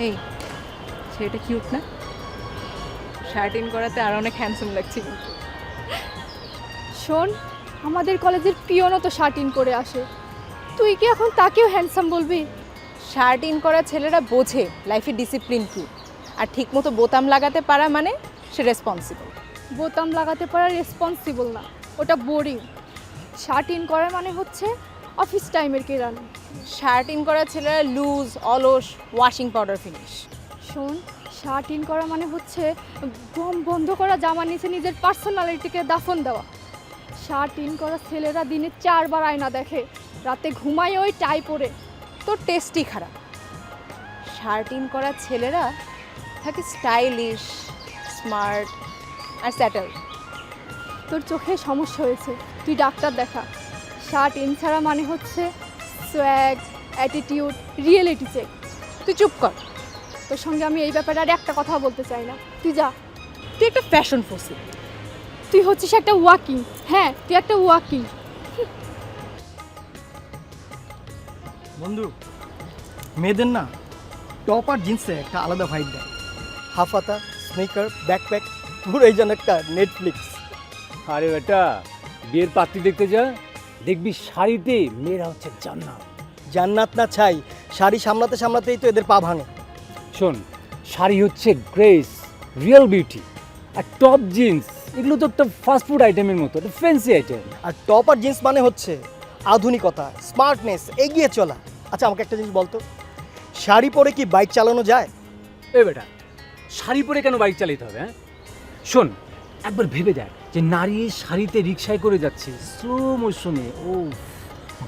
এই ছেলেটা কিউট না? শার্ট ইন করাতে আর অনেক হ্যান্ডসাম লাগছে কিন্তু। শোন, আমাদের কলেজের পিয়নও তো শার্ট ইন করে আসে, তুই কি এখন তাকেও হ্যান্ডসাম বলবি? শার্ট ইন করা ছেলেরা বোঝে লাইফে ডিসিপ্লিন কি, আর ঠিকমতো বোতাম লাগাতে পারা মানে সে রেসপন্সিবল। বোতাম লাগাতে পারা রেসপন্সিবল না, ওটা বোরিং। শার্ট ইন করা মানে হচ্ছে অফিস টাইমের কেরানি। শার্ট ইন করা ছেলেরা লুজ, অলস, ওয়াশিং পাউডার ফিনিশ। শোন, শার্ট ইন করা মানে হচ্ছে দম বন্ধ করা জামা নিচে নিজের পার্সোনালিটিকে দাফন দেওয়া। শার্ট ইন করা ছেলেরা দিনে 4 বার আয়না দেখে, রাতে ঘুমায় ওই টাই পরে। তোর টেস্টই খারাপ। শার্ট ইন করা ছেলেরা থাকে স্টাইলিশ, স্মার্ট আর স্যাটেল। তোর চোখে সমস্যা হয়েছে, তুই ডাক্তার দেখা। শার্ট ইন ছাড়া মানে হচ্ছে সোয়াগ, অ্যাটিটিউড, রিয়েলিটি চেক। তুই চুপ কর। তোর সঙ্গে আমি এই ব্যাপারে আর একটা কথা বলতে চাই না, তুই যা। তুই একটা ফ্যাশন ফসিল। তুই হচ্ছিস একটা ওয়াকিং, হ্যাঁ তুই একটা ওয়াকিং। বন্ধু, মেয়েদের না টপ আর জিন্সে একটা আলাদা ভাইব দেয়। হাফাতা, স্নিকার, ব্যাকপ্যাক, পুরোই যেন একটা নেটফ্লিক্স। আরে বেটা, বিয়ের পাত্রী দেখতে যা, দেখবি শাড়িতে মেয়েরা হচ্ছে জান্নাত। জান্নাত না ছাই, শাড়ি সামলাতে সামলাতেই তো এদের পা ভাঙে। শোন, শাড়ি হচ্ছে গ্রেস, রিয়েল বিউটি। আর টপ জিন্স এগুলো তো একটা ফাস্টফুড আইটেমের মতো, একটা ফ্যান্সি আইটেম। আর টপ আর জিন্স মানে হচ্ছে আধুনিকতা, স্মার্টনেস, এগিয়ে চলা। আচ্ছা আমাকে একটা জিনিস বলতো, শাড়ি পরে কি বাইক চালানো যায়? এ বেটা, শাড়ি পরে কেন বাইক চালাতে হবে? হ্যাঁ শোন, একবার ভেবে দেখ যে নারী শাড়িতে রিক্সায় করে যাচ্ছে স্লো মোশনে, ও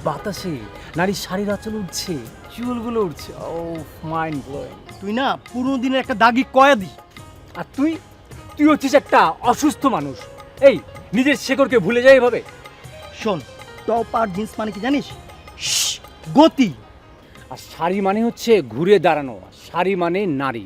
বাতাসে নারীর শাড়ির আঁচল উঠছে, চুলগুলো উঠছে, ও মাইন্ড ব্লোয়িং। তুই না পুরোনো দিনের একটা দাগি কয়াদি। আর তুই তুই হচ্ছিস একটা অসুস্থ মানুষ। এই নিজের শেকড়কে ভুলে যায় এভাবে? শোন, টপ আর জিন্স মানে কি জানিস? গতি। আর শাড়ি মানে হচ্ছে ঘুরে দাঁড়ানো, শাড়ি মানে নারী।